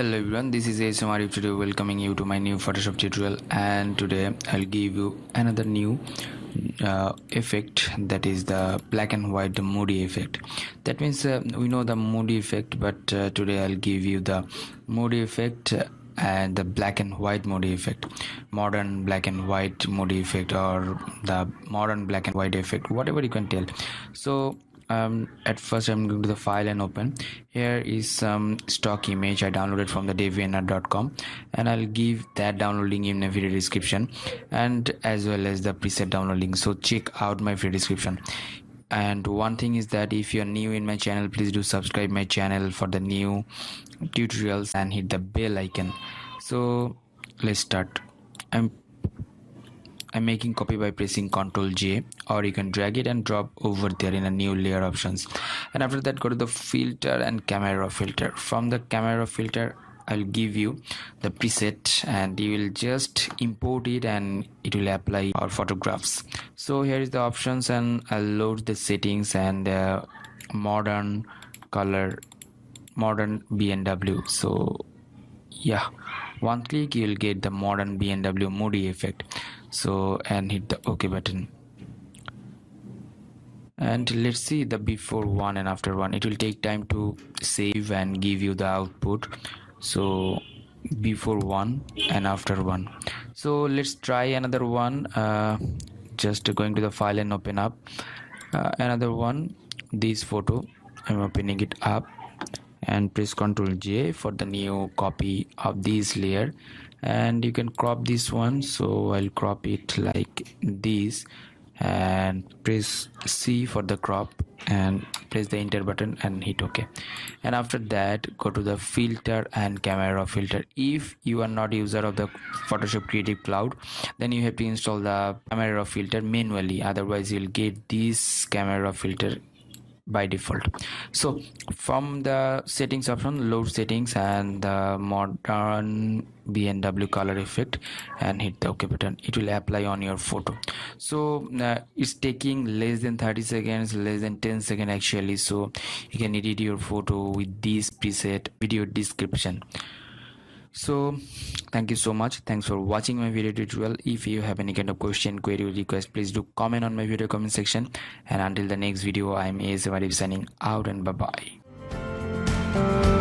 Hello everyone, this is ASM Arif today welcoming you to my new Photoshop tutorial, and today I'll give you another new effect, that is the black and white moody effect. That means we know the moody effect, but today I'll give you the moody effect and the black and white moody effect, modern black and white moody effect, or the modern black and white effect, whatever you can tell. So at first I'm going to the file and open. Here is some stock image I downloaded from the deviantart.com, and I'll give that downloading in a video description, and as well as the preset downloading, so check out my free description. And one thing is that if you're new in my channel, please do subscribe my channel for the new tutorials and hit the bell icon. So let's start. I'm making copy by pressing Ctrl J, or you can drag it and drop over there in a new layer options. And after that, go to the filter and camera filter. From the camera filter, I'll give you the preset, and you will just import it and it will apply our photographs. So here is the options, and I'll load the settings and modern color, modern BMW. So yeah, one click you'll get the modern BMW moody effect. So, and hit the OK button, and let's see the before one and after one. It will take time to save and give you the output. So before one and after one. So let's try another one. Just going to the file and open up another one. This photo, I'm opening it up and press Ctrl J for the new copy of this layer, and you can crop this one. So I'll crop it like this and press C for the crop and press the enter button and hit OK. And after that, go to the filter and camera filter. If you are not user of the Photoshop Creative Cloud, then you have to install the camera filter manually, otherwise you'll get this camera filter by default. So from the settings option, load settings and the modern BMW color effect, and hit the OK button. It will apply on your photo. So it's taking less than 30 seconds, less than 10 seconds actually. So you can edit your photo with this preset video description. So thank you so much. Thanks for watching my video tutorial. If you have any kind of question, query, or request, please do comment on my video comment section. And until the next video, I'm ASM Arif signing out, and bye bye.